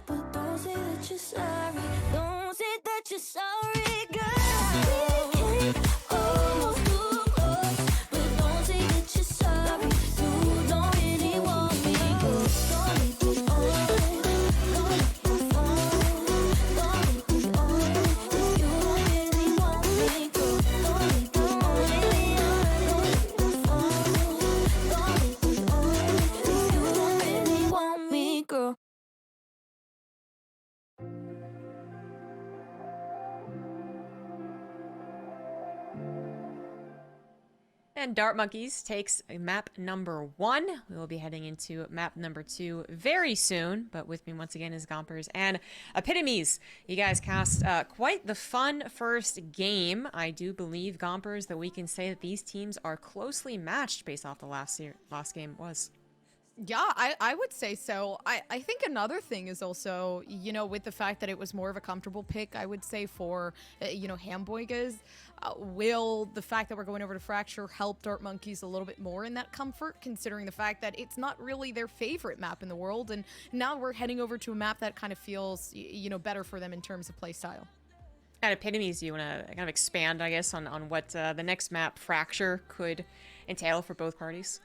but don't say that you're sorry. Don't say that you're sorry, girl. We can almost too close, but don't say that you're sorry. You don't really want me, girl. Don't make me on. Don't make me on. Don't make me on. If you don't really want me, girl. Don't make me on. Don't make me on. Don't make me on. If you don't really want me, girl. And Dart Monkeys takes map number 1. We will be heading into map number 2 very soon. But with me once again is Gompers and Epitomes. You guys cast quite the fun first game. I do believe, Gompers, that we can say that these teams are closely matched based off the last game was. Yeah, I would say so. I think another thing is also, you know, with the fact that it was more of a comfortable pick, I would say for, you know, Hamboigas, will the fact that we're going over to Fracture help Dart Monkeys a little bit more in that comfort, considering the fact that it's not really their favorite map in the world, and now we're heading over to a map that kind of feels, you know, better for them in terms of playstyle. At Epitomes, do you want to kind of expand, I guess, on what the next map, Fracture, could entail for both parties?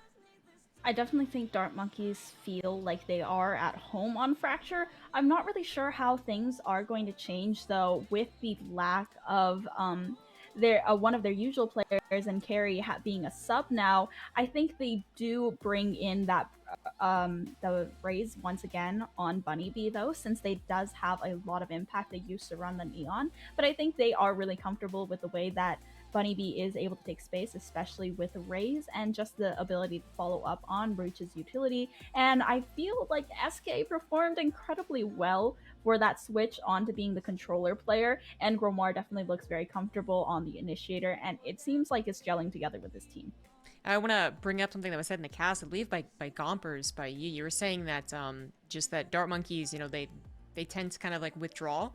I definitely think Dart Monkeys feel like they are at home on Fracture. I'm not really sure how things are going to change, though, with the lack of one of their usual players and Carrie being a sub now. I think they do bring in that the raise once again on Bunny Bee, though, since they does have a lot of impact. They used to run the Neon, but I think they are really comfortable with the way that Bunny Bee is able to take space, especially with the raise and just the ability to follow up on Roach's utility. And I feel like SK performed incredibly well for that switch onto being the controller player, and Gromar definitely looks very comfortable on the initiator, and it seems like it's gelling together with this team. I want to bring up something that was said in the cast, I believe by Gompers, by you. You were saying that just that Dart Monkeys, you know, they tend to kind of like withdraw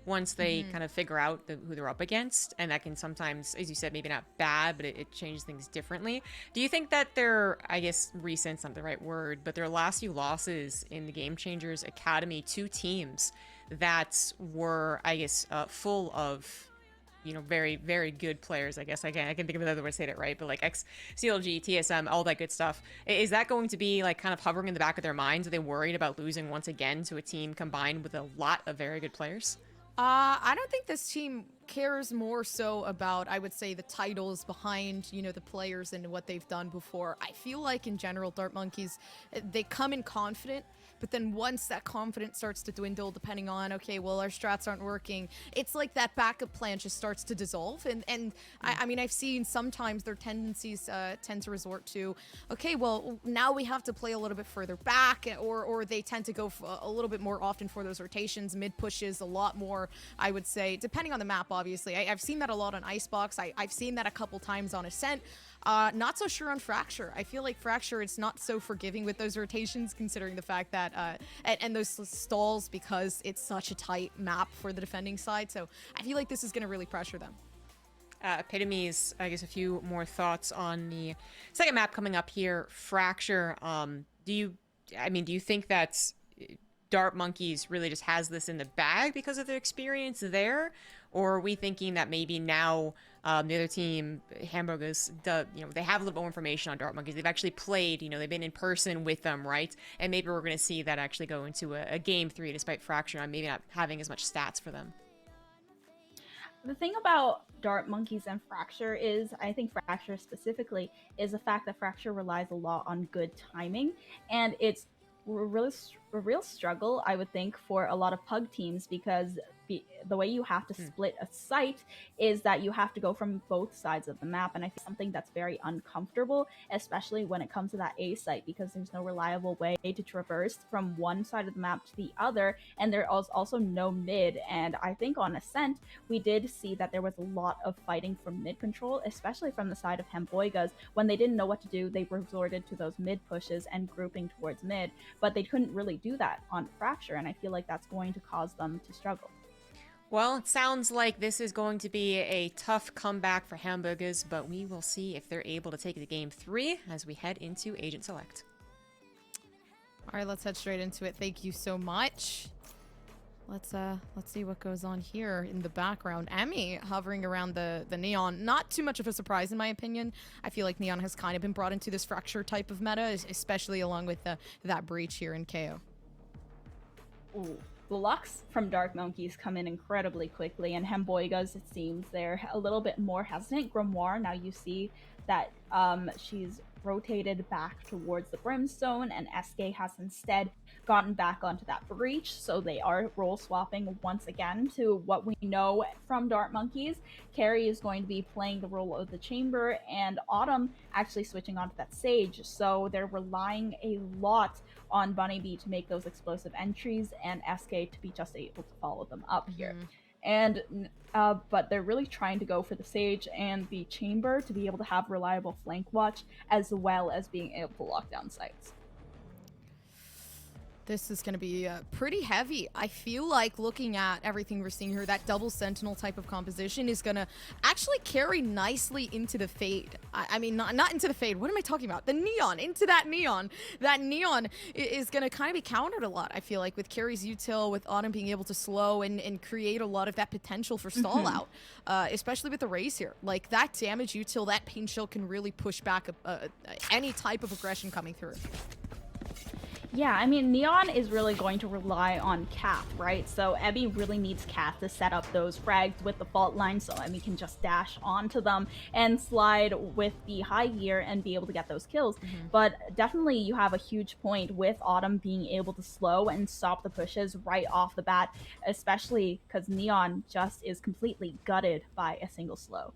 once they kind of figure out who they're up against, and that can sometimes, as you said, maybe not bad, but it changes things differently. Do you think that their, I guess recent's not the right word, but their last few losses in the Game Changers Academy, 2 teams that were, I guess, full of, you know, very, very good players, I guess. I can think of another way to say it right, but like CLG, TSM, all that good stuff. Is that going to be like kind of hovering in the back of their minds? Are they worried about losing once again to a team combined with a lot of very good players? I don't think this team cares more so about, I would say, the titles behind, you know, the players and what they've done before. I feel like in general, Dart Monkeys, they come in confident, but then once that confidence starts to dwindle, depending on, okay, well, our strats aren't working, it's like that backup plan just starts to dissolve. And I mean, I've seen sometimes their tendencies tend to resort to, okay, well, now we have to play a little bit further back, or they tend to go a little bit more often for those rotations, mid pushes a lot more, I would say, depending on the map, obviously. I've seen that a lot on Icebox. I've seen that a couple times on Ascent. Not so sure on Fracture. I feel like Fracture, it's not so forgiving with those rotations, considering the fact that, and those stalls, because it's such a tight map for the defending side. So I feel like this is going to really pressure them. Epitomes, I guess a few more thoughts on the second map coming up here, Fracture. Do you think that Dart Monkeys really just has this in the bag because of their experience there? Or are we thinking that maybe now the other team, Hamboigas, you know, they have a little bit more information on Dart Monkeys. They've actually played, you know, they've been in person with them, right? And maybe we're going to see that actually go into a game 3 despite Fracture and maybe not having as much stats for them. The thing about Dart Monkeys and Fracture is, I think Fracture specifically, is the fact that Fracture relies a lot on good timing, and it's a real struggle, I would think, for a lot of pug teams, because the way you have to split a site is that you have to go from both sides of the map, and I think something that's very uncomfortable, especially when it comes to that A site, because there's no reliable way to traverse from one side of the map to the other, and there is also no mid. And I think on Ascent, we did see that there was a lot of fighting from mid control, especially from the side of Hamboigas. When they didn't know what to do, they resorted to those mid pushes and grouping towards mid, but they couldn't really do that on Fracture, and I feel like that's going to cause them to struggle. Well, it sounds like this is going to be a tough comeback for Hamboigas, but we will see if they're able to take it to game 3 as we head into Agent Select. All right, let's head straight into it. Thank you so much. Let's see what goes on here in the background. Emmy hovering around the Neon. Not too much of a surprise in my opinion. I feel like Neon has kind of been brought into this Fracture type of meta, especially along with that breach here in KO. Ooh. The Lux from Dark Monkeys come in incredibly quickly, and Hamboigas, it seems, they're a little bit more hesitant. Grimoire, now you see that she's rotated back towards the Brimstone, and SK has instead gotten back onto that breach, so they are role swapping once again to what we know from Dark Monkeys. Carrie is going to be playing the role of the Chamber, and Autumn actually switching onto that Sage, so they're relying a lot on Bunny B to make those explosive entries, and SK to be just able to follow them up here. And but they're really trying to go for the Sage and the Chamber to be able to have reliable flank watch, as well as being able to lock down sites. This is going to be pretty heavy. I feel like looking at everything we're seeing here, that double sentinel type of composition is going to actually carry nicely into the Fade. I mean, not into the Fade. What am I talking about? The Neon, into that Neon. That Neon is going to kind of be countered a lot, I feel like, with Carrie's util, with Autumn being able to slow and create a lot of that potential for stall out, especially with the Raze here. Like, that damage util, that pain shield can really push back any type of aggression coming through. Yeah, I mean, Neon is really going to rely on Cath, right? So Emmy really needs Cath to set up those frags with the fault line so Emmy can just dash onto them and slide with the high gear and be able to get those kills. But definitely you have a huge point with Autumn being able to slow and stop the pushes right off the bat, especially because Neon just is completely gutted by a single slow.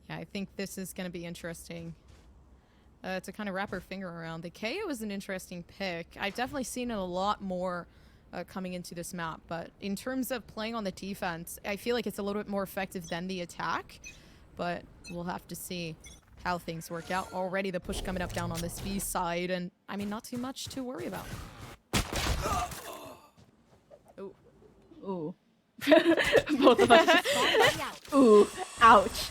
Yeah, I think this is going to be interesting. To kind of wrap her finger around. The KO is an interesting pick. I've definitely seen it a lot more coming into this map, but in terms of playing on the defense, I feel like it's a little bit more effective than the attack, but we'll have to see how things work out. Already the push coming up down on this V side, and I mean, not too much to worry about. Ooh. Ooh. Both of us. Ooh, ouch.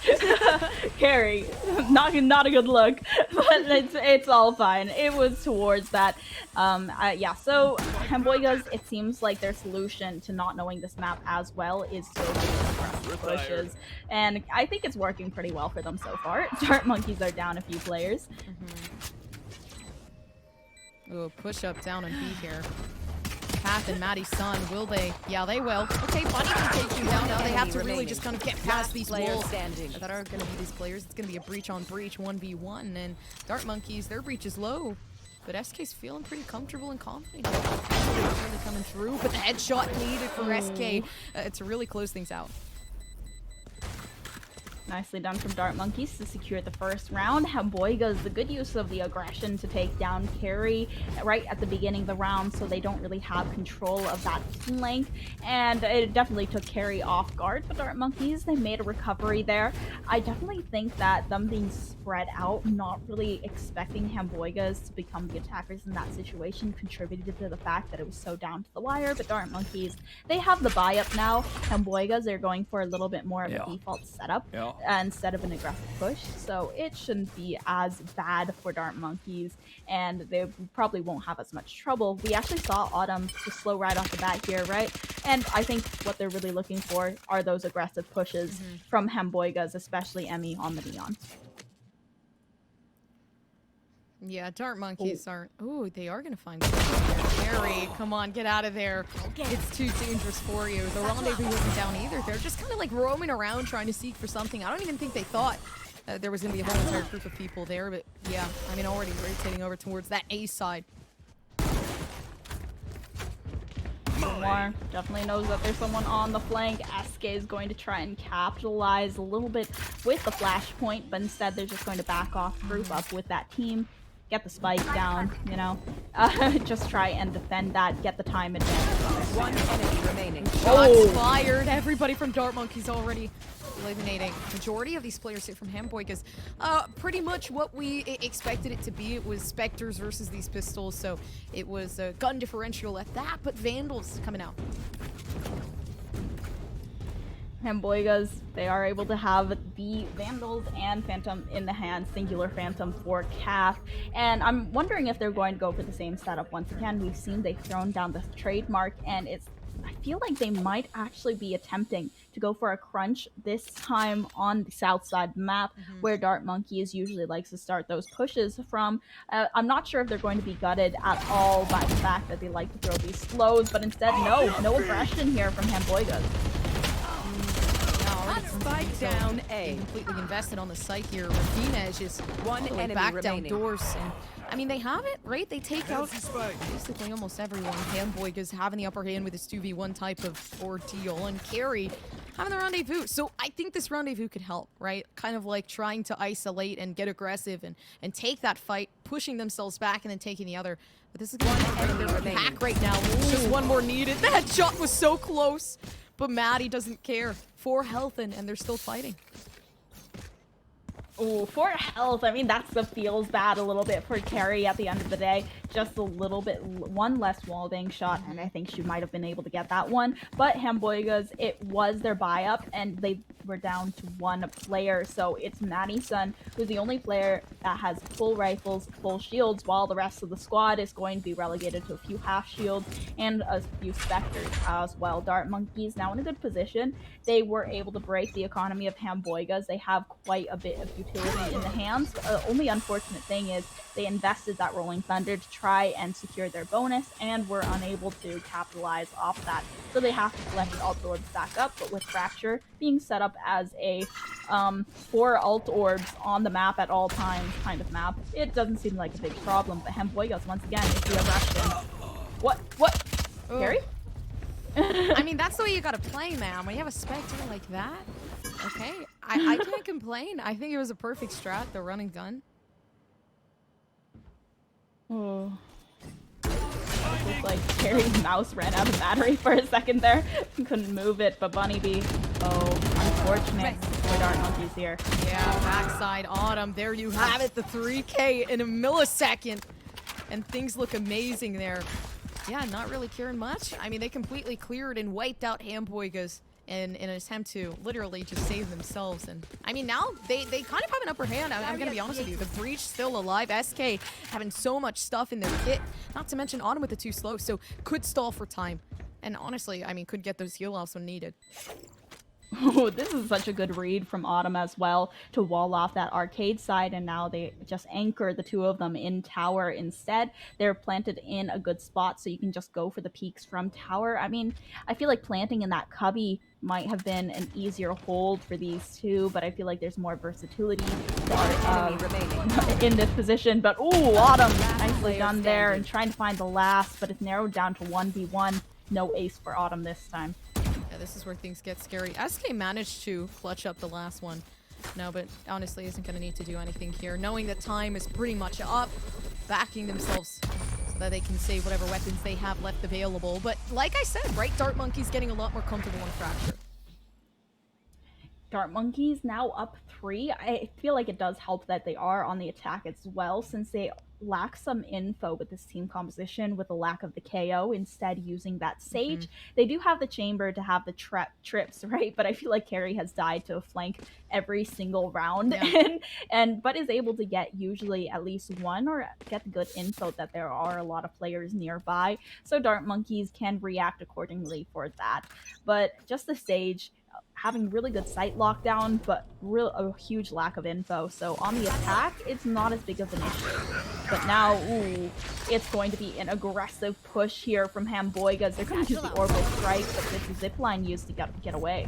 Carrie, not a good look, but it's all fine. It was towards that. Yeah, so Hamboigas, it seems like their solution to not knowing this map as well is to aggressive pushes, and I think it's working pretty well for them so far. Dark Monkeys are down a few players. Ooh, push up down on B here. Cath and Maddie's son, will they? Yeah, they will. Okay, Bunny can take you down. Now they have to really just kind of get past these walls that are going to be these players. It's going to be a breach on breach, 1v1, and Dark Monkeys, their breach is low. But SK's feeling pretty comfortable and confident. Really coming through, but the headshot needed for SK to really close things out. Nicely done from Dark Monkeys to secure the first round. Hamboigas, the good use of the aggression to take down Carrie right at the beginning of the round, so they don't really have control of that flank, and it definitely took Carrie off guard. But Dark Monkeys, they made a recovery there. I definitely think that them being spread out, not really expecting Hamboigas to become the attackers in that situation, contributed to the fact that it was so down to the wire. But Dark Monkeys, they have the buy up now. Hamboigas, they're going for a little bit more of a default setup. Instead of an aggressive push, so it shouldn't be as bad for Dark Monkeys, and they probably won't have as much trouble. We actually saw Autumn just slow right off the bat here, right? And I think what they're really looking for are those aggressive pushes from Hamboigas, especially Emmy on the Neon. Yeah, Dark Monkeys aren't... Ooh, they are going to find Carrie, come on, get out of there. It's too dangerous for you. The rendezvous wasn't down either. They're just kind of like roaming around trying to seek for something. I don't even think they thought there was going to be a whole entire group of people there, but yeah, I mean, already rotating over towards that A side. Grimoire definitely knows that there's someone on the flank. SK is going to try and capitalize a little bit with the flashpoint, but instead they're just going to back off, group up with that team. Get the spike down, you know, just try and defend that, get the time advantage. One enemy remaining. Shots fired. Everybody from Dark Monkeys already eliminating. Majority of these players here from Hamboigas, pretty much what we expected it to be. It was Spectres versus these pistols, so it was a gun differential at that, but Vandals coming out. Hamboigas, they are able to have the Vandals and Phantom in the hand, singular Phantom for Calf. And I'm wondering if they're going to go for the same setup once again. We've seen they've thrown down the trademark, and I feel like they might actually be attempting to go for a crunch this time on the south side map, where Dart Monkeys usually likes to start those pushes from. I'm not sure if they're going to be gutted at all by the fact that they like to throw these slows, but instead, no aggression here from Hamboigas. Spike down A. Completely invested on the site here. Rafina is just One all the way enemy back remaining. down doors. And, I mean, they have it, right? They take out basically almost everyone. Hamboigas having the upper hand with this 2v1 type of ordeal, and Carry having the rendezvous. So I think this rendezvous could help, right? Kind of like trying to isolate and get aggressive and take that fight, pushing themselves back and then taking the other. But this is going to end their pack right now. Just one more needed. That shot was so close. But Maddie doesn't care. 4 health and they're still fighting. Ooh, 4 health. I mean, that's the feels bad a little bit for Carrie at the end of the day. Just a little bit, one less wallbang shot, and I think she might have been able to get that one. But Hamboigas, it was their buy-up, and they were down to 1 player. So it's Maddie's son, who's the only player that has full rifles, full shields, while the rest of the squad is going to be relegated to a few half shields and a few specters as well. Dart Monkeys now in a good position. They were able to break the economy of Hamboigas. They have quite a bit of utility in the hands. Only unfortunate thing is they invested that Rolling Thunder to try and secure their bonus and were unable to capitalize off that. So they have to collect alt orbs back up, but with Fracture being set up as a 4 alt orbs on the map at all times kind of map, it doesn't seem like a big problem. But Hamboigas, once again, is the aggression. What? Oh. Carrie? I mean, that's the way you gotta play, man. When you have a Spectre like that, okay, I can't complain. I think it was a perfect strat, the run and gun. Oh. Looks like Carrie's mouse ran out of battery for a second there. Couldn't move it, but Bunny B. Oh, unfortunate for Dart Monkeys here. Yeah, backside Autumn. There you have it, the 3K in a millisecond. And things look amazing there. Yeah, not really caring much. I mean, they completely cleared and wiped out Hamboigas in an attempt to literally just save themselves. And I mean, now they kind of have an upper hand. I'm going to be honest with you. The Breach still alive. SK having so much stuff in their kit. Not to mention Autumn with the 2 slow, so could stall for time. And honestly, I mean, could get those heal offs when needed. Oh, this is such a good read from Autumn as well to wall off that arcade side, and now they just anchor the 2 of them in tower instead. They're planted in a good spot, so you can just go for the peaks from tower. I mean, I feel like planting in that cubby might have been an easier hold for these 2, but I feel like there's more versatility in this position. But ooh, Autumn, nicely done there, and trying to find the last, but it's narrowed down to 1v1. No ace for Autumn this time. Yeah, this is where things get scary. SK managed to clutch up the last one. No, but honestly isn't going to need to do anything here. Knowing that time is pretty much up, backing themselves so that they can save whatever weapons they have left available. But like I said, right, Dart Monkeys getting a lot more comfortable on Fracture. Dart Monkeys now up 3. I feel like it does help that they are on the attack as well, since they lack some info with this team composition with the lack of the KO, instead using that Sage. They do have the chamber to have the trips, right? But I feel like Carrie has died to a flank every single round, but is able to get usually at least 1 or get good info that there are a lot of players nearby. So Dart Monkeys can react accordingly for that. But just the Sage having really good site lockdown, but a huge lack of info. So on the attack, it's not as big of an issue. But now, ooh, it's going to be an aggressive push here from Hamboigas. They're going to use the orbital strike, but this is zipline used to get away.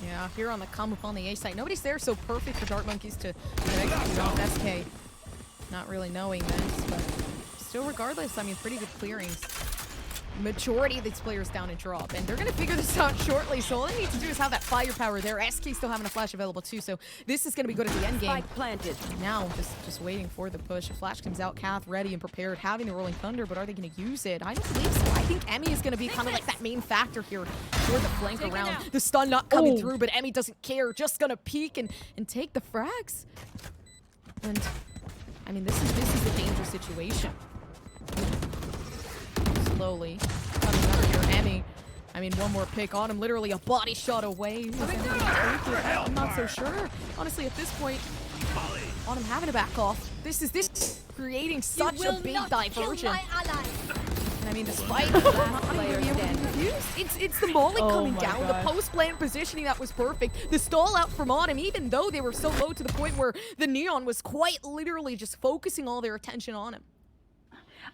Yeah, here on the come up on the A site. Nobody's there, so perfect for Dart Monkeys to execute off SK. Not really knowing this, but still regardless, I mean, pretty good clearings. Majority of these players down and drop, and they're going to figure this out shortly, so all they need to do is have that firepower there. SK still having a flash available too, so this is going to be good at the end game. Spike planted. Now, just waiting for the push. A flash comes out, Kath ready and prepared, having the Rolling Thunder, but are they going to use it? I don't believe so. I think Emmy is going to be kind of like that main factor here for the flank around. The stun not coming through, but Emmy doesn't care, just going to peek and take the frags. And, I mean, this is a dangerous situation. Slowly coming up here. Emmy, I mean, one more pick on him, literally a body shot away. I'm not so sure. Honestly, at this point, on him having to back off. This creating such a big diversion. And I mean, despite not being able to confuse, it's the molly coming down, the post-plant positioning that was perfect, the stall out from Autumn, even though they were so low to the point where the Neon was quite literally just focusing all their attention on him.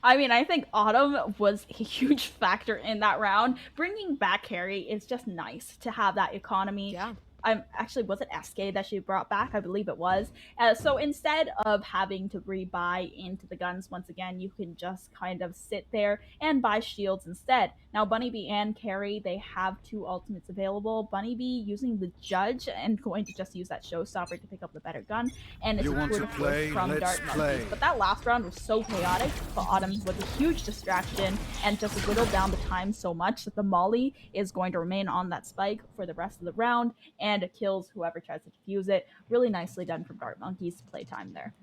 I mean, I think Autumn was a huge factor in that round. Bringing back Harry is just nice to have that economy. Yeah. Actually, was it SK that she brought back? I believe it was. So instead of having to rebuy into the guns once again, you can just kind of sit there and buy shields instead. Now, Bunnybee and Carrie, they have 2 ultimates available. Bunnybee using the Judge and going to just use that Showstopper to pick up the better gun. And it's a good play from Dart Monkeys. But that last round was so chaotic, but Autumn was a huge distraction and just whittled down the time so much that the Molly is going to remain on that spike for the rest of the round. And it kills whoever tries to defuse it. Really nicely done from Dart Monkeys. Playtime there.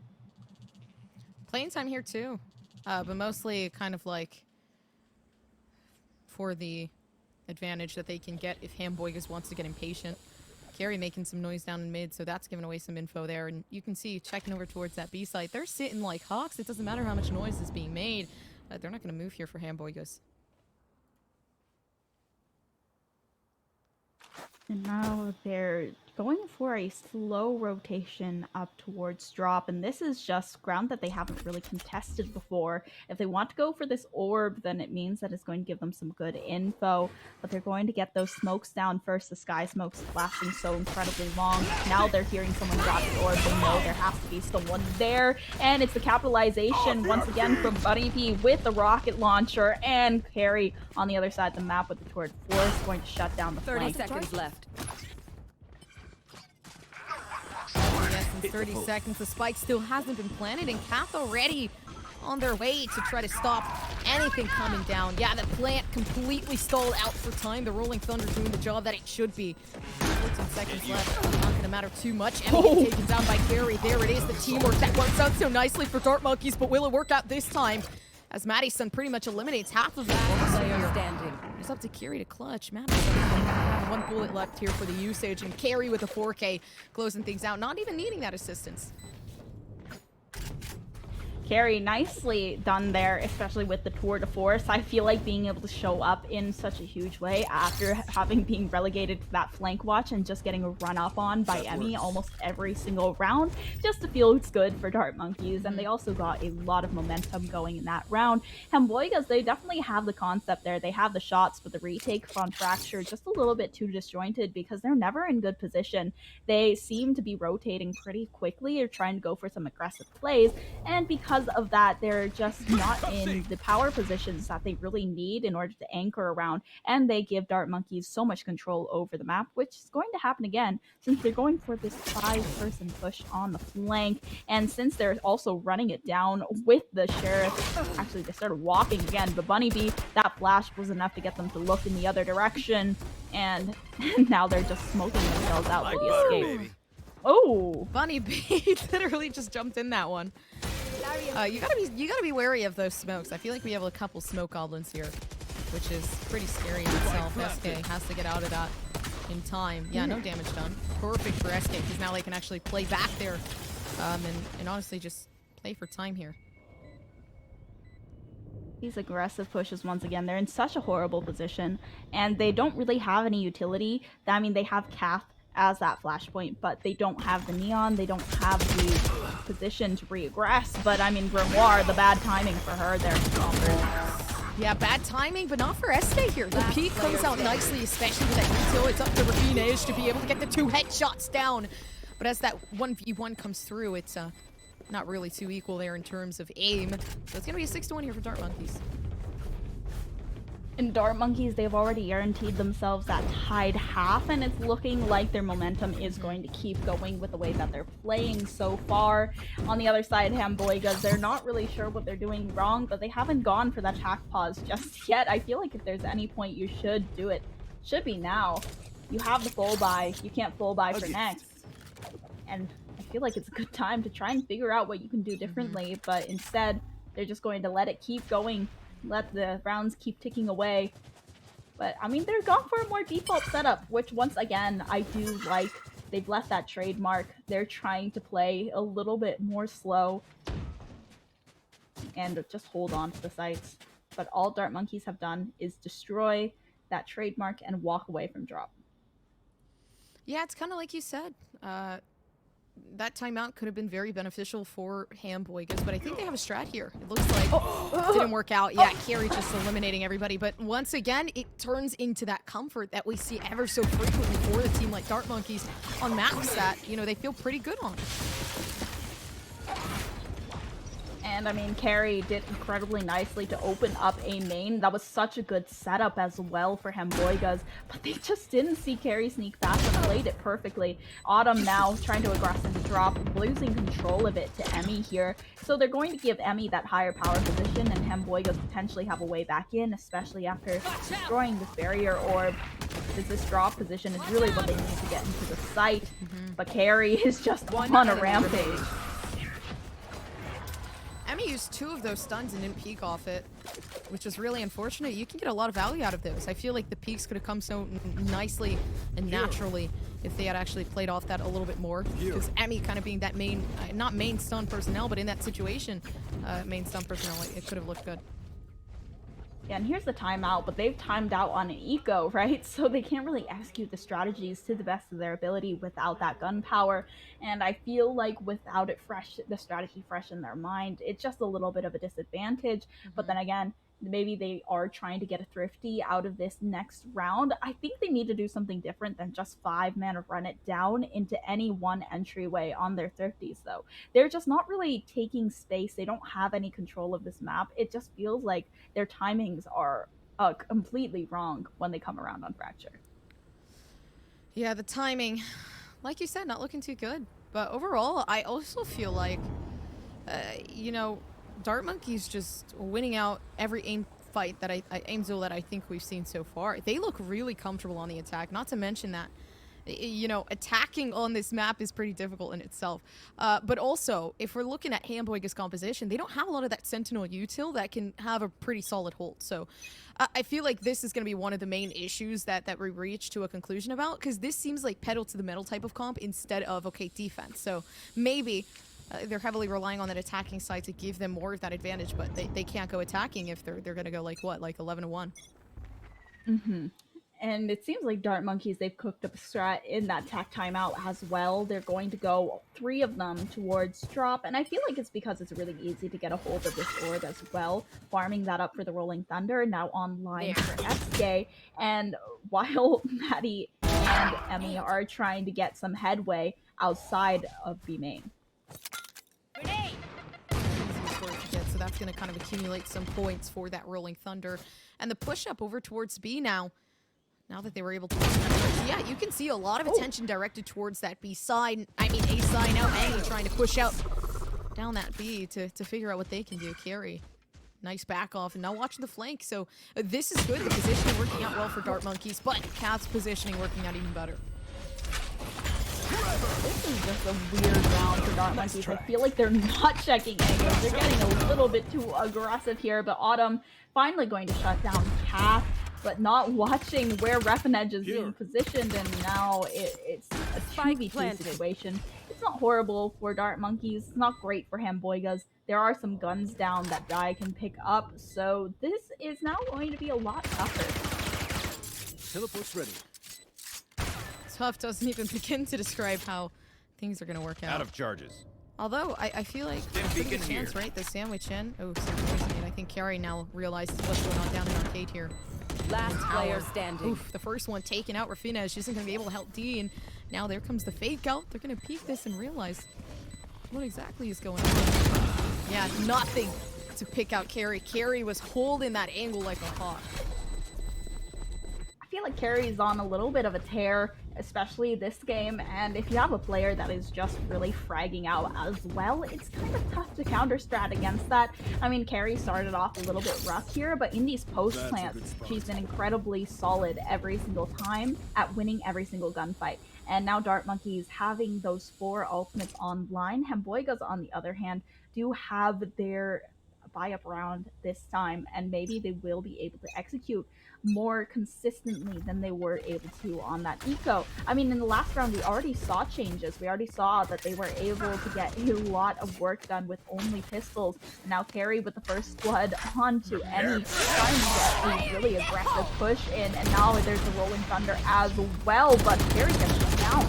Playing time here too, but mostly kind of like for the advantage that they can get if Hamboigas wants to get impatient. Carrie making some noise down in mid, so that's giving away some info there. And you can see checking over towards that B site. They're sitting like hawks. It doesn't matter how much noise is being made. They're not going to move here for Hamboigas. And now they're going for a slow rotation up towards drop, and this is just ground that they haven't really contested before. If they want to go for this orb, then it means that it's going to give them some good info, but they're going to get those smokes down first. The sky smokes lasting so incredibly long. Now they're hearing someone drop the orb. They know there has to be someone there, and it's the capitalization once again from Bunnybee with the rocket launcher, and Carrie on the other side of the map with the Torrid Force going to shut down the 30 flank. seconds left. Yes, in 30 seconds, the spike still hasn't been planted, and Kath already on their way to try to stop anything coming down. Yeah, the plant completely stalled out for time. The Rolling Thunder doing the job that it should be. 14 seconds left. Not going to matter too much. Emmy taken down by Carrie. There it is, the teamwork that works out so nicely for Dart Monkeys, but will it work out this time? As Maddieson pretty much eliminates half of that. Player standing. It's up to Carrie to clutch. Maddieson, one bullet left here for the usage, and Carrie with a 4K closing things out, not even needing that assistance. Carrie, nicely done there, especially with the tour de force. I feel like being able to show up in such a huge way after having been relegated to that flank watch and just getting a run up on by Emmy almost every single round just feels good for Dart Monkeys. And they also got a lot of momentum going in that round. Hamboigas, they definitely have the concept there. They have the shots, but the retake from Fracture just a little bit too disjointed because they're never in good position. They seem to be rotating pretty quickly or trying to go for some aggressive plays, and because of that, they're just not in the power positions that they really need in order to anchor around, and they give Dart Monkeys so much control over the map, which is going to happen again since they're going for this 5-person push on the flank, and since they're also running it down with the Sheriff. Actually, they started walking again, but Bunnybee, that flash was enough to get them to look in the other direction, and now they're just smoking themselves out for the escape. Oh, Bunnybee literally just jumped in that one. You gotta be wary of those smokes. I feel like we have a couple smoke goblins here, which is pretty scary in itself. SK has to get out of that in time. Yeah, no damage done. Perfect for SK because now they can actually play back there, and honestly just play for time here. These aggressive pushes once again. They're in such a horrible position, and they don't really have any utility. I mean, they have Kath as that flashpoint, but they don't have the Neon, they don't have the position to regress. But I mean, Grimoire, the bad timing for her there. Yeah, bad timing, but not for SK here. The peak comes out nicely, especially with that util. It's up to Rafinage to be able to get the 2 headshots down. But as that 1v1 comes through, it's not really too equal there in terms of aim. So it's gonna be a 6-1 here for Dart Monkeys. And Dart Monkeys, they've already guaranteed themselves that tied half, and it's looking like their momentum is going to keep going with the way that they're playing so far. On the other side, Hamboigas, they're not really sure what they're doing wrong, but they haven't gone for that hack pause just yet. I feel like if there's any point you should do it, should be now. You have the full buy, you can't full buy for next. And I feel like it's a good time to try and figure out what you can do differently, but instead, they're just going to let it keep going. Let the rounds keep ticking away. But I mean, they're gone for a more default setup, which once again, I do like. They've left that trademark. They're trying to play a little bit more slow and just hold on to the sites. But all Dart Monkeys have done is destroy that trademark and walk away from drop. Yeah, it's kind of like you said. That timeout could have been very beneficial for Hamboigas, but I think they have a strat here. It looks like it didn't work out. Yeah, Carry just eliminating everybody. But once again, it turns into that comfort that we see ever so frequently for a team like Dart Monkeys on maps that, you know, they feel pretty good on. And I mean, Carry did incredibly nicely to open up a main. That was such a good setup as well for Hamboigas, but they just didn't see Carry sneak past and played it perfectly. Autumn now trying to aggressively drop, losing control of it to Emmy here. So they're going to give Emmy that higher power position, and Hamboigas potentially have a way back in, especially after destroying this barrier orb. This drop position is really what they need to get into the site, but Carry is just on a rampage. Emmy used 2 of those stuns and didn't peek off it, which is really unfortunate. You can get a lot of value out of those. I feel like the peaks could have come so nicely and naturally if they had actually played off that a little bit more. Because Emmy kind of being that main, not main stun personnel, but in that situation, main stun personnel, it could have looked good. Yeah, and here's the timeout, but they've timed out on an eco, right? So they can't really execute the strategies to the best of their ability without that gun power. And I feel like without it fresh, the strategy fresh in their mind, it's just a little bit of a disadvantage. But then again, maybe they are trying to get a thrifty out of this next round. I think they need to do something different than just 5-man run it down into any one entryway on their thrifties, though. They're just not really taking space. They don't have any control of this map. It just feels like their timings are completely wrong when they come around on Fracture. Yeah, the timing, like you said, not looking too good. But overall, I also feel like, you know, Dart Monkeys just winning out every aim fight that aim duel that I think we've seen so far. They look really comfortable on the attack, not to mention that, you know, attacking on this map is pretty difficult in itself. But also, if we're looking at Hamboigas' composition, they don't have a lot of that Sentinel util that can have a pretty solid hold. So I feel like this is going to be one of the main issues that we reach to a conclusion about, because this seems like pedal to the metal type of comp instead of, okay, defense. So maybe they're heavily relying on that attacking side to give them more of that advantage, but they can't go attacking if they're going to go like what, like 11-1. And it seems like Dart Monkeys, they've cooked up a strat in that tack timeout as well. They're going to go 3 of them towards drop, and I feel like it's because it's really easy to get a hold of this orb as well, farming that up for the Rolling Thunder, now online for SK. And while Maddie and Emmy are trying to get some headway outside of B main. So that's going to kind of accumulate some points for that Rolling Thunder. And the push up over towards B now that they were able to... Yeah, you can see a lot of attention directed towards that B side. I mean, A side now, Emmy trying to push out down that B to figure out what they can do. Carry. Nice back off, and now watching the flank. So this is good. The positioning working out well for Dart Monkeys, but Cat's positioning working out even better. This is just a weird round for Dart Monkeys. I feel like they're not checking angles. They're getting a little bit too aggressive here, but Autumn finally going to shut down Cath, but not watching where Refnedge is being positioned, and now it's a 2v2 situation. It's not horrible for Dart Monkeys. It's not great for Hamboigas. There are some guns down that Dai can pick up, so this is now going to be a lot tougher. Teleport's ready. Tough doesn't even begin to describe how things are going to work out. Out of charges. Although, I feel like a pretty good chance, right? The sandwich in. Oh, some poisoning. I think Carrie now realizes what's going on down in Arcade here. Last player standing. Oof, the first one taken out. Refnedge isn't going to be able to help D, and now there comes the fake out. They're going to peek this and realize what exactly is going on. Yeah, nothing to pick out Carrie. Carrie was holding that angle like a hawk. I feel like Carrie's on a little bit of a tear, especially this game, and if you have a player that is just really fragging out as well, it's kind of tough to counter strat against that. I mean, Carrie started off a little bit rough here, but in these post plants, she's been incredibly solid every single time at winning every single gunfight. And now Dart Monkeys having those 4 ultimates online. Hamboigas, on the other hand, do have their buy-up round this time, and maybe they will be able to execute more consistently than they were able to on that eco. I mean, in the last round, we already saw changes. We already saw that they were able to get a lot of work done with only pistols. Now Carry with the first blood onto Emmy, trying to get a really aggressive push in, and now there's the Rolling Thunder as well, but Carry gets shut down.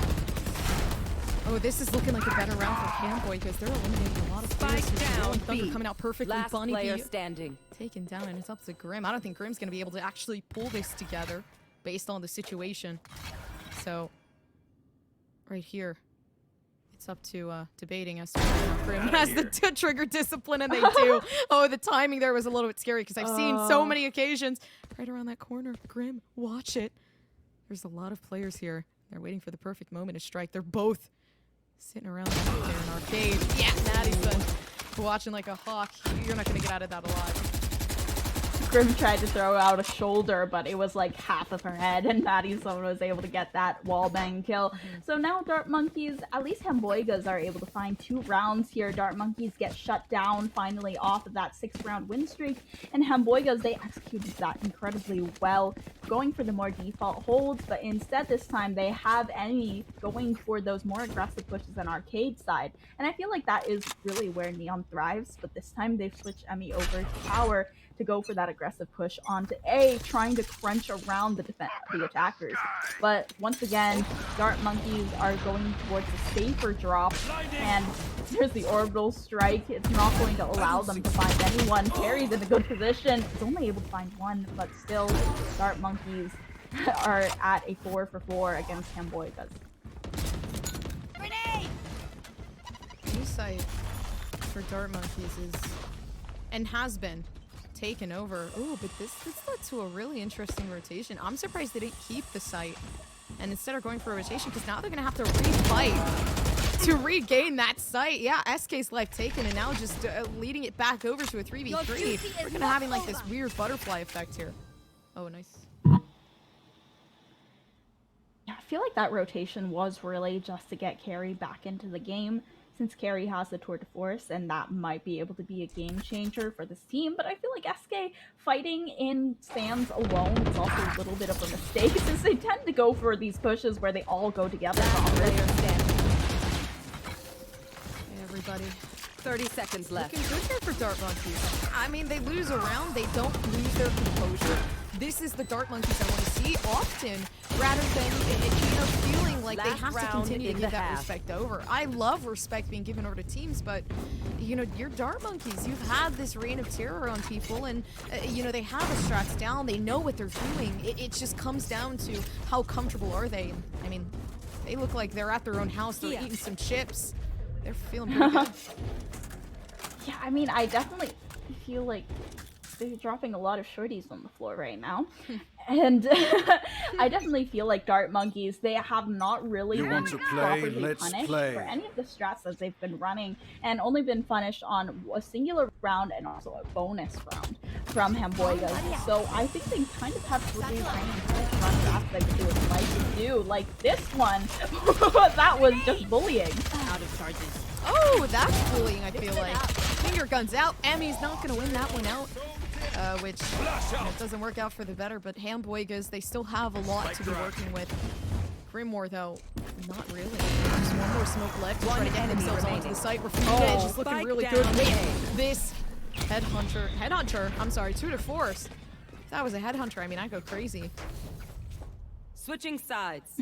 Oh, this is looking like a better round for Hamboy because they're eliminating a lot of players. Rolling Thunder coming out perfectly. Last Bunny player B standing. taken down, and it's up to Grim. I don't think Grim's going to be able to actually pull this together based on the situation. So, right here, it's up to debating as to whether Grim has the trigger discipline, and they do. Oh, the timing there was a little bit scary because I've seen so many occasions. Right around that corner, Grim, watch it. There's a lot of players here. They're waiting for the perfect moment to strike. They're both sitting around there in an arcade. Yeah, Madison. Watching like a hawk. You're not going to get out of that alive. Grim tried to throw out a shoulder, but it was like half of her head, and Madison was able to get that wallbang kill. So now Dart Monkeys, at least Hamboigas, are able to find 2 rounds here. Dart Monkeys get shut down finally off of that 6-round win streak, and Hamboigas, they executed that incredibly well, going for the more default holds, but instead this time they have Emmy going for those more aggressive pushes on arcade side. And I feel like that is really where Neon thrives, but this time they've switched Emmy over to Tower to go for that aggressive push onto A, trying to crunch around the attackers. But once again, Dart Monkeys are going towards a safer drop, and there's the orbital strike. It's not going to allow them to find anyone. Carry's in a good position. It's only able to find one, but still, Dart Monkeys are at a 4-for-4 against Hamboigas. New site for Dart Monkeys is, and has been, taken over. Oh, but this led to a really interesting rotation. I'm surprised they didn't keep the site and instead are going for a rotation because now they're gonna have to refight to regain that site. Yeah, SK's life taken, and now just leading it back over to a 3v3. We're gonna having like this weird butterfly effect here. Oh, nice. I feel like that rotation was really just to get Carry back into the game, since Carry has the Tour de Force, and that might be able to be a game changer for this team. But I feel like SK fighting in stands alone is also a little bit of a mistake, since they tend to go for these pushes where they all go together. Hey, everybody. 30 seconds left. Looking good here for Dart Monkeys. I mean, they lose a round, they don't lose their composure. This is the Dart Monkeys I want to see often, rather than feeling like they have to continue to give that respect over. I love respect being given over to teams, but you're Dart Monkeys. You've had this reign of terror on people, and they have the strats down. They know what they're doing. It just comes down to how comfortable are they. I mean, they look like they're at their own house. They're eating some chips. They're feeling pretty good. Yeah, I mean, I definitely feel like they're dropping a lot of shorties on the floor right now. And I definitely feel like Dart Monkeys, they have not really been properly punished for any of the strats that they've been running, and only been punished on a singular round and also a bonus round from Hamboigas. So I think they kind of have free reign to run strats that they would like to do. Like this one, that was just bullying. Out of charges. Oh, that's bullying, I feel like. Finger guns out. Emmy's not going to win that one out. Which doesn't work out for the better, but Hamboigas, they still have a lot to be working with. Grimoire, though, not really. Just one more smoke left to try to get themselves onto the site. Edge is looking really good. Wait, this headhunter, I'm sorry, Tour de Force. If that was a headhunter, I mean, I'd go crazy. Switching sides.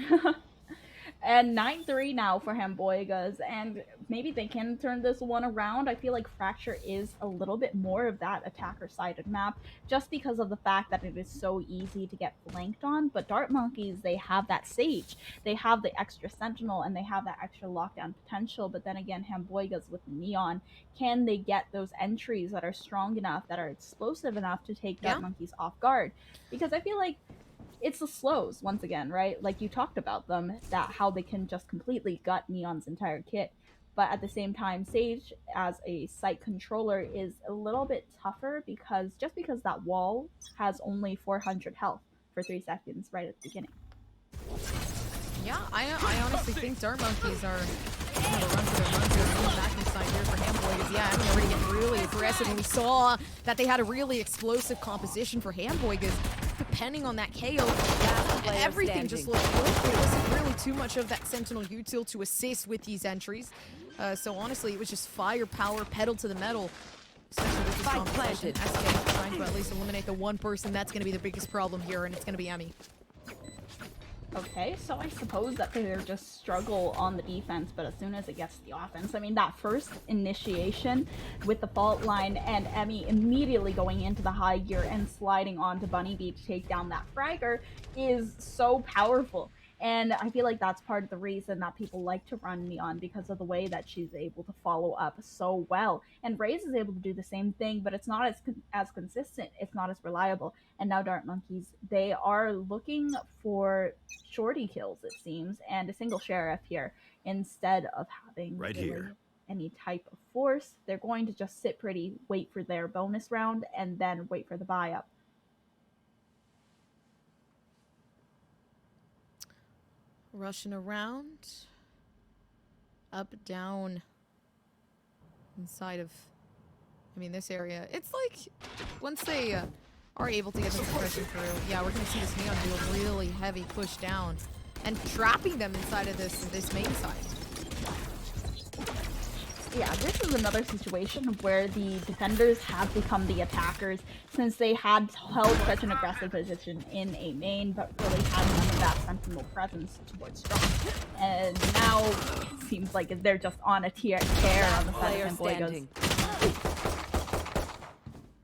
And 9-3 now for Hamboigas, and maybe they can turn this one around. I feel like Fracture is a little bit more of that attacker-sided map, just because of the fact that it is so easy to get flanked on. But Dart Monkeys, they have that Sage, they have the extra Sentinel, and they have that extra lockdown potential. But then again, Hamboigas with Neon, can they get those entries that are strong enough, that are explosive enough to take Dart Monkeys off guard? Because I feel like it's the slows, once again, right? Like you talked about them, that how they can just completely gut Neon's entire kit. But at the same time, Sage, as a site controller, is a little bit tougher because that wall has only 400 health for 3 seconds right at the beginning. Yeah, I honestly think Dart Monkeys are going to run for their runs here. Back inside here for Hamboigas. yeah, I mean, already getting really aggressive, and we saw that they had a really explosive composition for Hamboigas. Depending on that KO, everything just looked good. There wasn't really too much of that Sentinel util to assist with these entries. So honestly, it was just firepower, pedal to the metal. Especially with this composition. SK trying to at least eliminate the one person that's going to be the biggest problem here, and it's going to be Emmy. Okay, so I suppose that they just struggle on the defense, but as soon as it gets to the offense, I mean, that first initiation with the fault line and Emmy immediately going into the high gear and sliding onto Bunny Bee to take down that fragger is so powerful. And I feel like that's part of the reason that people like to run Neon, because of the way that she's able to follow up so well. And Raze is able to do the same thing, but it's not as consistent. It's not as reliable. And now Dart Monkeys, they are looking for shorty kills, it seems, and a single sheriff here instead of having Right really here. any type of force. They're going to just sit pretty, wait for their bonus round, and then wait for the buy up. Rushing around. Up, down. Inside of, I mean, this area. It's like, once they are able to get the suppression through, yeah, we're going to see this Neon do a really heavy push down. And trapping them inside of this main side. Yeah, this is another situation where the defenders have become the attackers, since they had held such an aggressive position in a main, but really had none of that sentinel presence towards strong. And now it seems like they're just on a tear on the side of Hamboigas.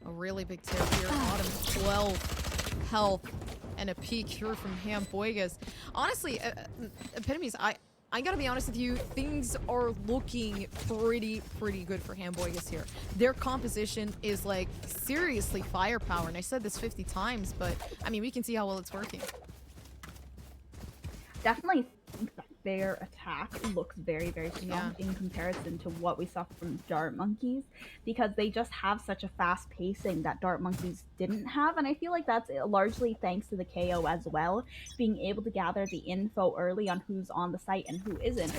A really big tear here. Autumn 12 health and a peek here from Hamboigas. Honestly, Epitomes, I gotta be honest with you, things are looking pretty good for Hamboigas here. Their composition is like seriously firepower, and I said this 50 times, but I mean, we can see how well it's working. Definitely think that their attack looks very strong in comparison to what we saw from Dart Monkeys, because they just have such a fast pacing that Dart Monkeys didn't have, and I feel like that's largely thanks to the KO as well, being able to gather the info early on who's on the site and who isn't.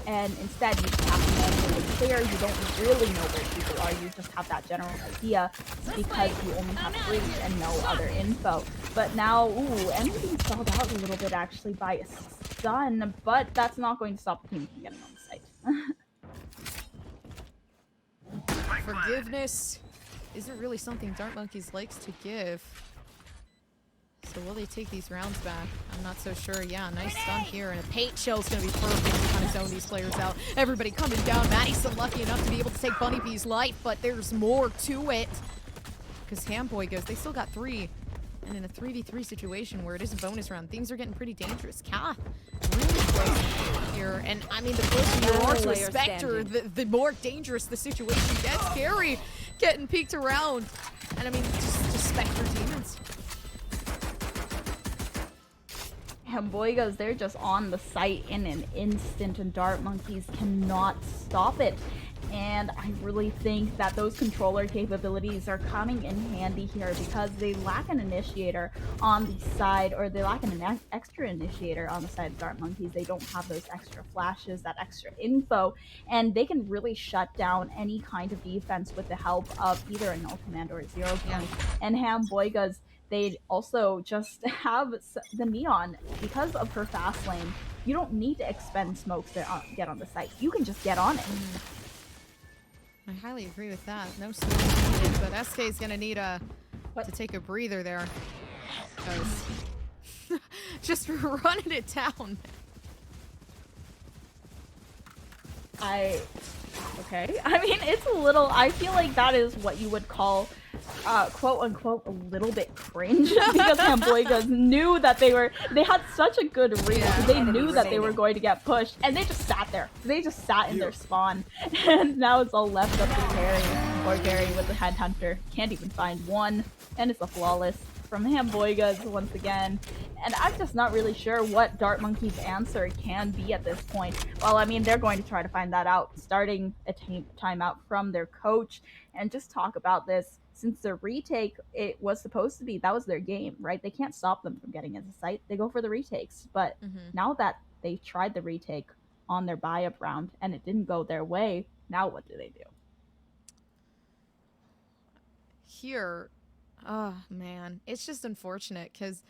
And instead you just have to make it really clear, you don't really know where people are, you just have that general idea because you only have freeze and no other info. But now, ooh, Emmy being stalled out a little bit actually by a stun, but that's not going to stop the team from getting on the site. Forgiveness isn't really something Dart Monkeys likes to give. So will they take these rounds back? I'm not so sure. Yeah, nice stun here, and a paint shell's gonna be perfect to kind of zone these players out. Everybody coming down. Maddie's so lucky enough to be able to take Bunny Bee's life, but there's more to it. Because Hamboigas, they still got 3. And in a 3v3 situation where it is a bonus round, things are getting pretty dangerous. Kath, really close here. And I mean, the closer you are to a Spectre, the more dangerous the situation gets. Scary getting peeked around. And I mean, just Spectre demons. Hamboigas, they're just on the site in an instant, and Dart Monkeys cannot stop it. And I really think that those controller capabilities are coming in handy here, because they lack an initiator on the side, or they lack an extra initiator on the side of Dart Monkeys. They don't have those extra flashes, that extra info, and they can really shut down any kind of defense with the help of either a null command or a 0 point. And Hamboigas, they also just have the Neon. Because of her fast lane, you don't need to expend smokes to get on the site. You can just get on it. I highly agree with that. No smoke needed, but SK is gonna need to take a breather there. Because just running it down. Okay. I mean, it's a little, I feel like that is what you would call, quote unquote, a little bit cringe, because Hamboigas knew that they had such a good read. They knew that they were going to get pushed, and they just sat there. They just sat in their spawn, and now it's all left up to Carry, or Carry with the Headhunter. Can't even find one, and it's a flawless from Hamboigas once again. And I'm just not really sure what Dart Monkey's answer can be at this point. Well, I mean, they're going to try to find that out, starting a timeout from their coach, and just talk about this. Since the retake, it was supposed to be, that was their game, right? They can't stop them from getting into sight. They go for the retakes. But now that they tried the retake on their buy-up round and it didn't go their way, now what do they do? here, oh man, it's just unfortunate because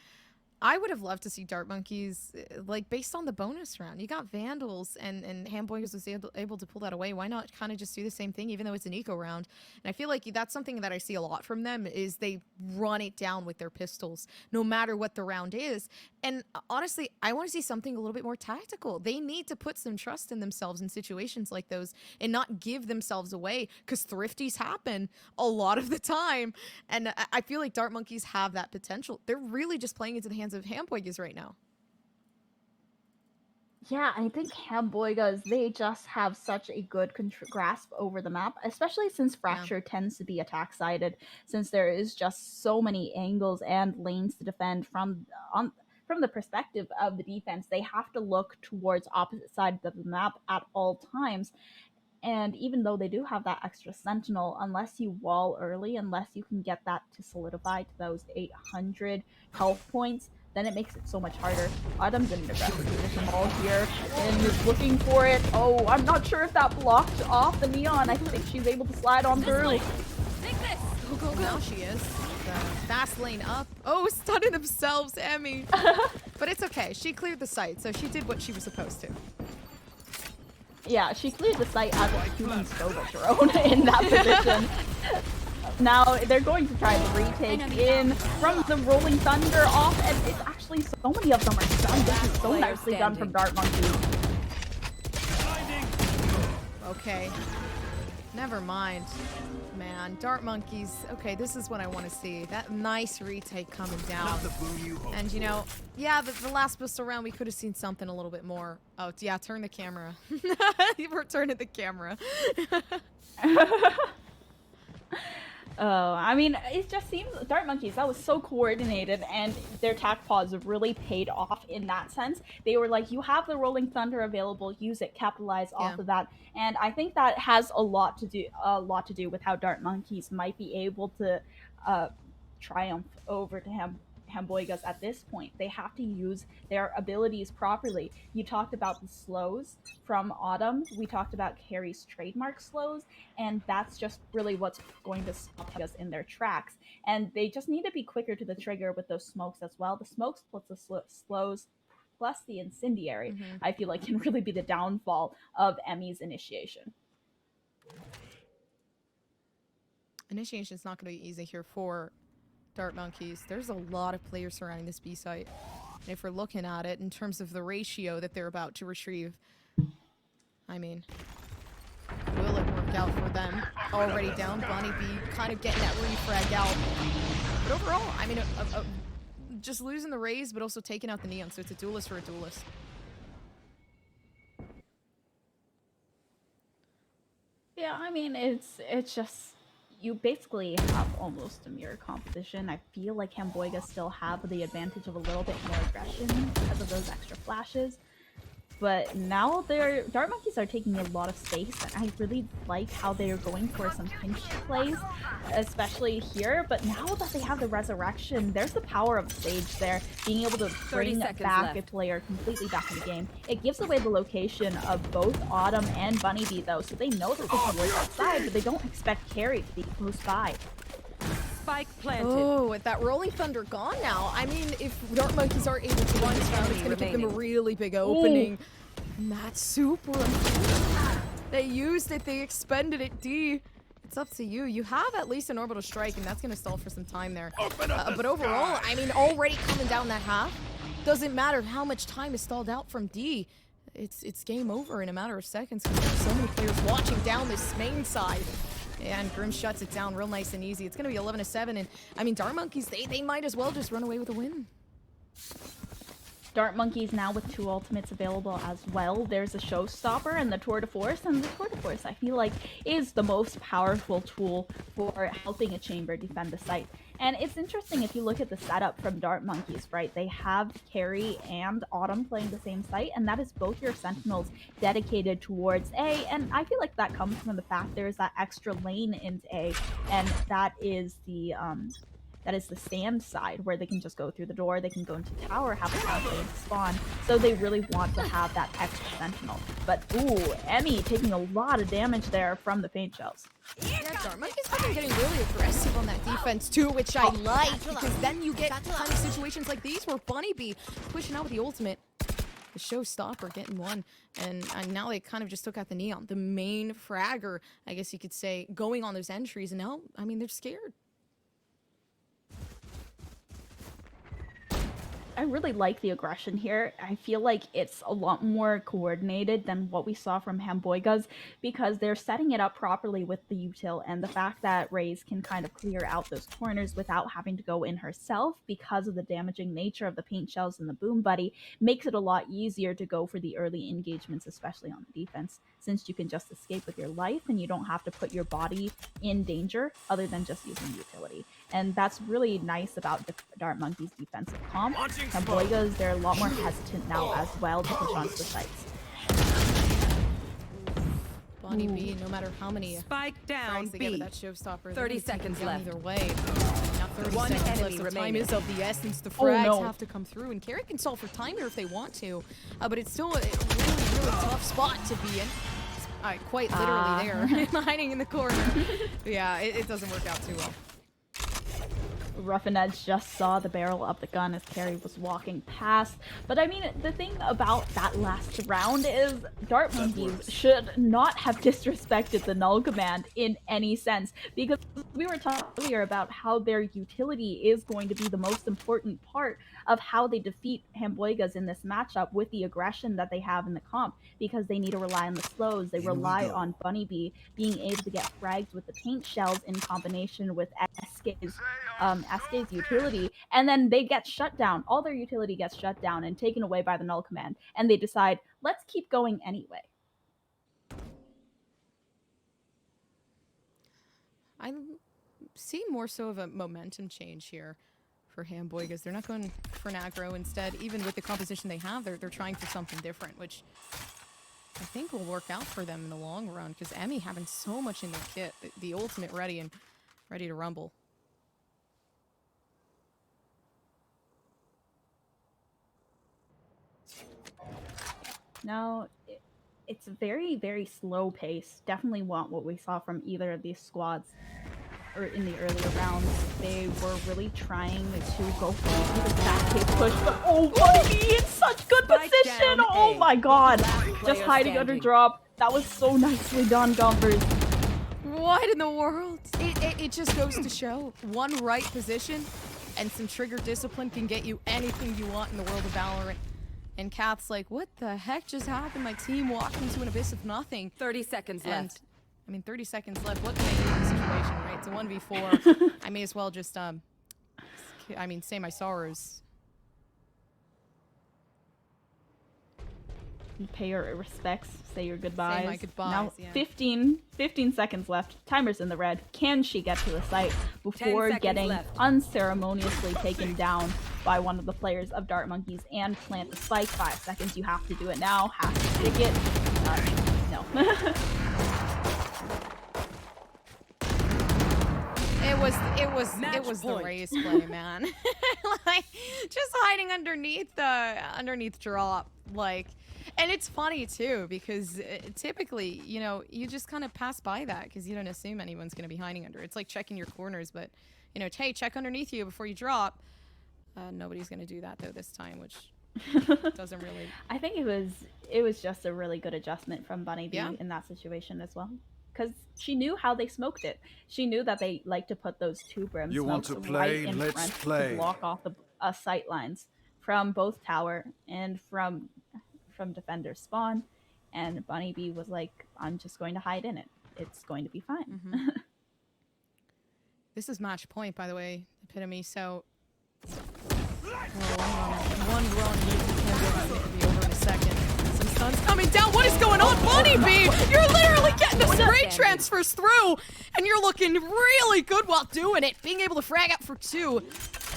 I would have loved to see Dart Monkeys, like, based on the bonus round. You got Vandals, and Hamboigas was able to pull that away. Why not kind of just do the same thing, even though it's an eco round? And I feel like that's something that I see a lot from them, is they run it down with their pistols, no matter what the round is. And honestly, I want to see something a little bit more tactical. They need to put some trust in themselves in situations like those and not give themselves away, because thrifties happen a lot of the time. And I feel like Dart Monkeys have that potential. They're really just playing into the hands of Hamboigas right now. Yeah, I think Hamboigas, they just have such a good grasp over the map, especially since Fracture tends to be attack-sided, since there is just so many angles and lanes to defend from the perspective of the defense. They have to look towards opposite sides of the map at all times. And even though they do have that extra sentinel, unless you wall early, unless you can get that to solidify to those 800 health points, then it makes it so much harder. Autumn's in an aggressive position all here and is looking for it. Oh, I'm not sure if that blocked off the neon. I think she's able to slide on through. Go, go, go. Now she is. Fast lane up. Oh, stunning themselves, Emmy. But it's okay. She cleared the site, so she did what she was supposed to. Yeah, she cleared the site as a human Sova drone in that position. Now they're going to try to retake in from the Rolling Thunder off, and it's actually so many of them are done. This is so nicely done from Dart Monkey. Okay. Never mind. Man, Dart Monkeys. Okay, this is what I want to see. That nice retake coming down. And you know, yeah, the last pistol round we could have seen something a little bit more. Oh, yeah, turn the camera. We're turning the camera. I mean, it just seems Dart Monkeys, that was so coordinated, and their attack pause really paid off in that sense. They were like, you have the Rolling Thunder available, use it, capitalize off of that. And I think that has a lot to do with how Dart Monkeys might be able to triumph over to Hamboigas at this point. They have to use their abilities properly. You talked about the slows from Autumn. We talked about Carrie's trademark slows, and that's just really what's going to stop us in their tracks. And they just need to be quicker to the trigger with those smokes as well. The smokes plus the slows plus the incendiary, I feel like can really be the downfall of Emmy's initiation. Initiation's not going to be easy here for Dart Monkeys. There's a lot of players surrounding this B site. And if we're looking at it in terms of the ratio that they're about to retrieve, I mean, will it work out for them? Already down, Bunny B kind of getting that refrag out. But overall, I mean, just losing the Rays, but also taking out the Neon, so it's a duelist for a duelist. Yeah, I mean, it's just, you basically have almost a mirror composition. I feel like Hamboigas still have the advantage of a little bit more aggression because of those extra flashes. But now Dart Monkeys are taking a lot of space, and I really like how they're going for some pinch plays, especially here. But now that they have the resurrection, there's the power of Sage there, being able to bring back a player completely back in the game. It gives away the location of both Autumn and Bunny Bee, though, so they know that they can work outside, but they don't expect Carrie to be close by. Spike planted. Oh, with that Rolling Thunder gone now. I mean, if Dart Monkeys are able to win this round, it's going to give them a really big opening. And that's super important. They used it, they expended it, D. It's up to you. You have at least an orbital strike, and that's going to stall for some time there. But overall, I mean, already coming down that half, doesn't matter how much time is stalled out from D. It's game over in a matter of seconds because there's so many players watching down this main side. Yeah, and Grim shuts it down real nice and easy. It's going to be 11-7, and I mean, Dart Monkeys, they might as well just run away with a win. Dart Monkeys now with 2 ultimates available as well. There's a Showstopper and the Tour de Force, and the Tour de Force, I feel like, is the most powerful tool for helping a chamber defend the site. And it's interesting if you look at the setup from Dart Monkeys, right? They have Carrie and Autumn playing the same site, and that is both your Sentinels dedicated towards A, and I feel like that comes from the fact there's that extra lane into A, and that is the that is the sand side, where they can just go through the door, they can go into tower, have a pathway into spawn. So they really want to have that extra sentinel. But ooh, Emmy taking a lot of damage there from the paint shells. Yeah, Dartmonkey's been getting really aggressive on that defense too, which I like, because then you get kind of situations like these where Bunny Bee pushing out with the ultimate, the showstopper getting one, and now they kind of just took out the Neon, the main fragger, I guess you could say, going on those entries, and now, I mean, they're scared. I really like the aggression here. I feel like it's a lot more coordinated than what we saw from Hamboigas, because they're setting it up properly with the util, and the fact that Raze can kind of clear out those corners without having to go in herself because of the damaging nature of the paint shells and the boom buddy makes it a lot easier to go for the early engagements, especially on the defense, since you can just escape with your life and you don't have to put your body in danger other than just using utility. And that's really nice about Dartmonkey's defensive comp. Hamboigas, they're a lot more hesitant now as well to push onto the sites. Bunny Bee, no matter how many Spike down frags they get with B. that showstopper, 30 seconds left. Either way. Now 30 One seconds enemy left, so time remaining. is of the essence. The Oh, frags no. have to come through, and Carry can solve for time here if they want to, but it's still a really tough spot to be in. Quite literally there, hiding in the corner. Yeah, it doesn't work out too well. Rough and Edge just saw the barrel of the gun as Carrie was walking past. But I mean, the thing about that last round is Dartmonkeys should not have disrespected the null command in any sense, because we were talking earlier about how their utility is going to be the most important part of how they defeat Hamboigas in this matchup with the aggression that they have in the comp, because they need to rely on the slows. They rely on Bunny Bee being able to get fragged with the paint shells in combination with SK's utility, and then they get shut down. All their utility gets shut down and taken away by the null command, and they decide, let's keep going anyway. I'm seeing more so of a momentum change here for Hamboigas. They're not going for an aggro. Instead, even with the composition they have, they're trying for something different, which I think will work out for them in the long run, because Emmy having so much in their kit, the ultimate ready and ready to rumble. Now, it's a very, very slow pace. Definitely want what we saw from either of these squads or in the earlier rounds. They were really trying to go for the fast pace push, but oh, Bunny Bee in such good Spike position! down Oh A. my god! Last Just player hiding under standing. drop. That was so nicely done, Gompers. What in the world? It just goes to show one right position and some trigger discipline can get you anything you want in the world of Valorant. And Kath's like, what the heck just happened? My team walked into an abyss of nothing. 30 seconds And, left. I mean, 30 seconds left. What can I do in this situation, right? It's a 1v4. I may as well just, say my sorrows. Pay your respects, say your goodbyes. my goodbyes, Now, yeah. 15 seconds left. Timer's in the red. Can she get to the site before 10 seconds getting left. unceremoniously taken down by one of the players of Dartmonkeys and plant the spike? 5 seconds. You have to do it now. Have to stick it. No. It was the point. race play, man. Like, just hiding underneath drop, like. And it's funny too, because typically, you know, you just kind of pass by that because you don't assume anyone's going to be hiding under. It's like checking your corners, but, you know, hey, check underneath you before you drop. Nobody's going to do that though this time, which doesn't really. I think it was just a really good adjustment from Bunny Bee Yeah. in that situation as well. Because she knew how they smoked it. She knew that they like to put those two brim You want smokes to right play? in Let's front play. to block off the sight lines from both tower and from defender spawn. And Bunny Bee was like, I'm just going to hide in it. It's going to be fine. This is match point, by the way, epitome. So, one run, you can be over in a second. Some stuns coming down. What is going on, Bunny Bee? You're literally getting the spray transfers through, and you're looking really good while doing it. Being able to frag up for 2.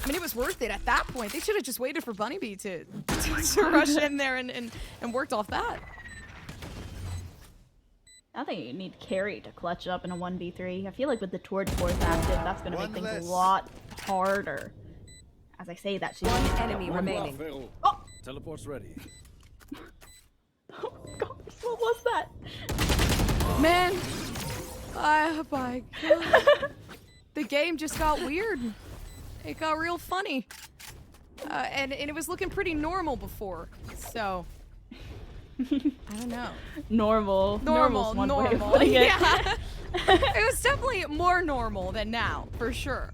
I mean, it was worth it at that point. They should have just waited for Bunny Bee to rush in there and worked off that. I think you need Carry to clutch up in a 1v3. I feel like with the Torch Force active, that's going to make things a lot harder. As I say that, she's One enemy remaining. Oh! Teleport's ready. Oh gosh, what was that? Man, oh my god. The game just got weird. It got real funny. And it was looking pretty normal before, so I don't know. Normal. Normal's one way of normal. putting it. Yeah. It was definitely more normal than now, for sure.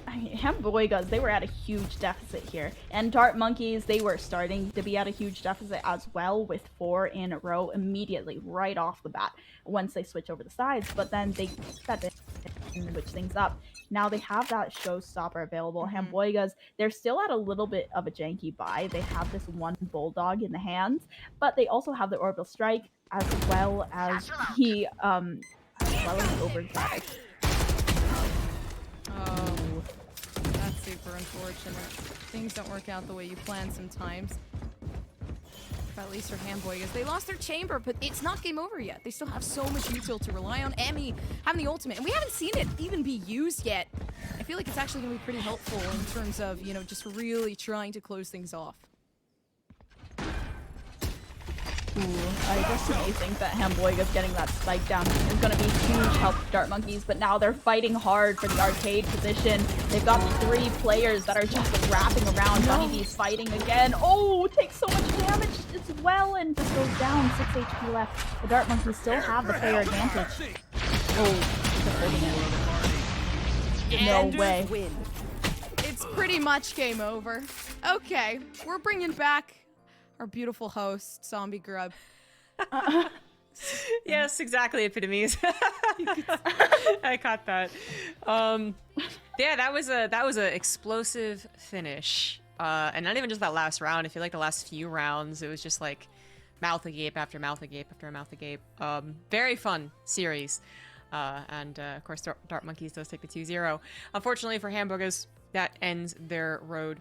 Hamboigas, they were at a huge deficit here. And Dart Monkeys, they were starting to be at a huge deficit as well with 4 in a row immediately, right off the bat, once they switch over the sides. But then they switch things up. Now they have that showstopper available. Hamboigas, they're still at a little bit of a janky buy. They have this one bulldog in the hands, but they also have the orbital strike as well as the overdrive. Oh, that's super unfortunate. Things don't work out the way you plan sometimes. But at least for Hamboigas, they lost their chamber, but it's not game over yet. They still have so much util to rely on. Emmy having the ultimate, and we haven't seen it even be used yet. I feel like it's actually going to be pretty helpful in terms of, you know, just really trying to close things off. I definitely think that Hamboigas getting that spike down is going to be huge help for Dart Monkeys, but now they're fighting hard for the arcade position. They've got 3 players that are just wrapping around. Honeybee's fighting again. Oh, takes so much damage as well and just goes down. 6 HP left. The Dart Monkeys still have the player advantage. Oh, they're holding it. No way. Win. It's pretty much game over. Okay, we're bringing back our beautiful host, Zombie Grub. Yes, exactly, epitomes. I caught that. Yeah, that was a explosive finish, and not even just that last round. I feel like the last few rounds, it was just like mouth agape after mouth agape after mouth agape. Very fun series, and of course, Dart Monkeys does take the 2-0. Unfortunately for Hamburgers, that ends their road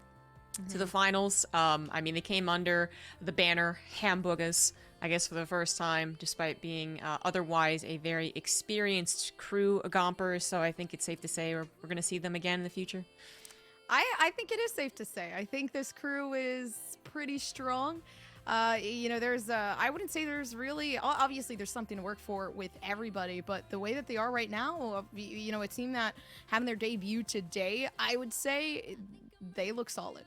to the finals. I mean, they came under the banner Hamboigas, I guess, for the first time, despite being otherwise a very experienced crew of Gompers. So I think it's safe to say we're going to see them again in the future. I think it is safe to say. I think this crew is pretty strong. You know, I wouldn't say there's really, obviously there's something to work for with everybody, but the way that they are right now, you know, a team that having their debut today, I would say they look solid.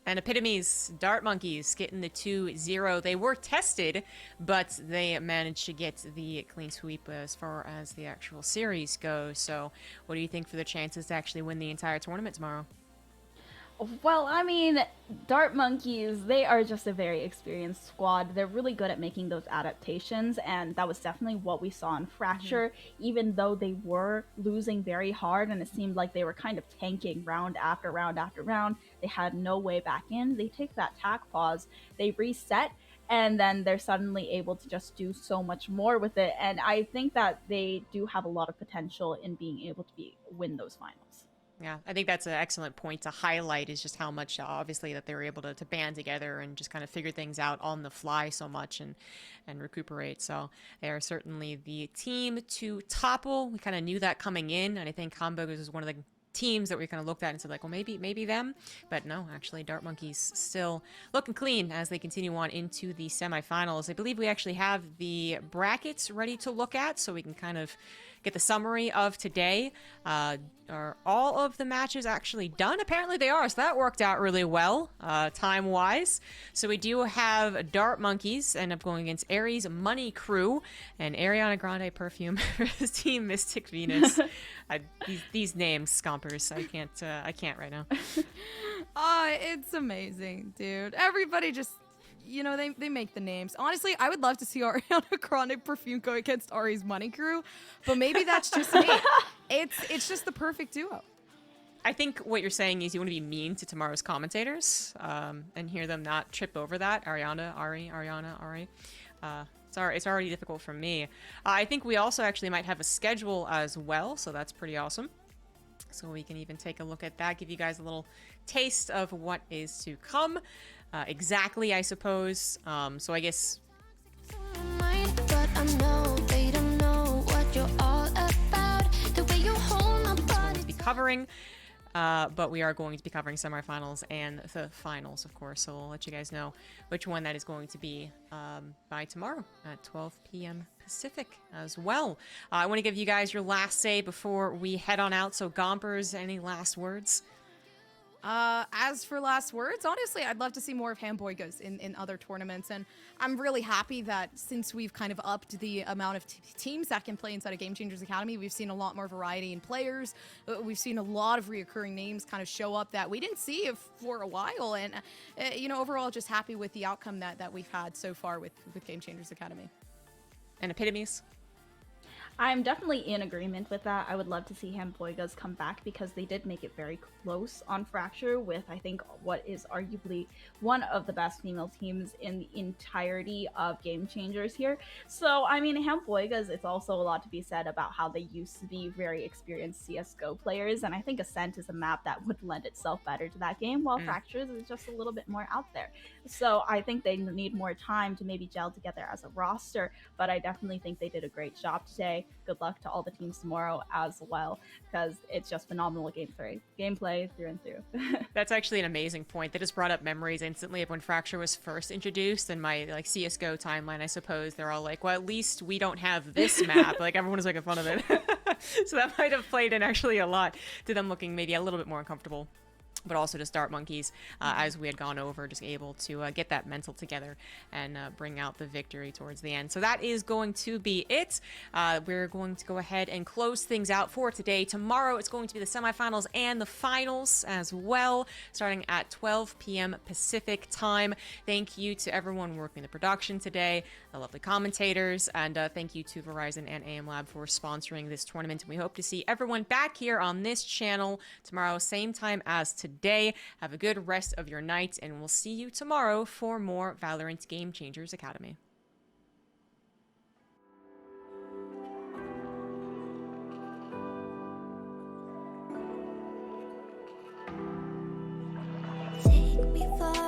And epitomes, Dart Monkeys getting the 2-0. They were tested, but they managed to get the clean sweep as far as the actual series goes. So what do you think for the chances to actually win the entire tournament tomorrow? Well, I mean, Dart Monkeys, they are just a very experienced squad. They're really good at making those adaptations, and that was definitely what we saw in Fracture. Even though they were losing very hard and it seemed like they were kind of tanking round after round after round, they had no way back in. They take that tack pause, they reset, and then they're suddenly able to just do so much more with it. And I think that they do have a lot of potential in being able to win those finals. Yeah, I think that's an excellent point to highlight, is just how much, obviously, that they were able to band together and just kind of figure things out on the fly so much and recuperate. So they are certainly the team to topple. We kind of knew that coming in, and I think Hamburgers is one of the teams that we kind of looked at and said, like, well, maybe them. But no, actually, Dart Monkeys still looking clean as they continue on into the semifinals. I believe we actually have the brackets ready to look at, so we can kind of get the summary of today. Are all of the matches actually done? Apparently they are, so that worked out really well, time-wise. So we do have Dart Monkeys end up going against Ares Money Crew and Ariana Grande Perfume versus Team Mystic Venus. These names, Scompers, I can't right now. It's amazing, dude. Everybody just, you know, they make the names. Honestly, I would love to see Ariana Grande Perfume go against Ari's Money Crew, but maybe that's just me. It's just the perfect duo. I think what you're saying is you want to be mean to tomorrow's commentators, and hear them not trip over that. Ariana, Ari. It's already difficult for me. I think we also actually might have a schedule as well, so that's pretty awesome. So we can even take a look at that, give you guys a little taste of what is to come. Exactly, I suppose. So I guess. But I know they don't know what you're all about. The way you hold my covering. But we are going to be covering semifinals and the finals, of course. So we'll let you guys know which one that is going to be by tomorrow at 12 p.m. Pacific as well. I want to give you guys your last say before we head on out. So Gompers, any last words? As for last words, honestly, I'd love to see more of Hamboigas in other tournaments, and I'm really happy that since we've kind of upped the amount of teams that can play inside of Game Changers Academy, we've seen a lot more variety in players. We've seen a lot of reoccurring names kind of show up that we didn't see for a while, and overall, just happy with the outcome that we've had so far with Game Changers Academy. And epitomes? I'm definitely in agreement with that. I would love to see Hamboigas come back because they did make it very close on Fracture with, I think, what is arguably one of the best female teams in the entirety of Game Changers here. So, I mean, Hamboigas, it's also a lot to be said about how they used to be very experienced CSGO players, and I think Ascent is a map that would lend itself better to that game, while Fractures is just a little bit more out there. So I think they need more time to maybe gel together as a roster, but I definitely think they did a great job today. Good luck to all the teams tomorrow as well, because it's just phenomenal gameplay through and through. That's actually an amazing point. That just brought up memories instantly of when Fracture was first introduced in my CSGO timeline, I suppose. They're all like, well, at least we don't have this map. Like, everyone was making fun of it. So that might have played in actually a lot to them looking maybe a little bit more uncomfortable. But also just Dart Monkeys, as we had gone over, just able to get that mental together and bring out the victory towards the end. So that is going to be it. We're going to go ahead and close things out for today. Tomorrow it's going to be the semifinals and the finals as well, starting at 12 p.m. Pacific time. Thank you to everyone working the production today, the lovely commentators, and thank you to Verizon and AM Lab for sponsoring this tournament. And we hope to see everyone back here on this channel tomorrow, same time as today. Have a good rest of your night, and we'll see you tomorrow for more Valorant Game Changers Academy. Take me far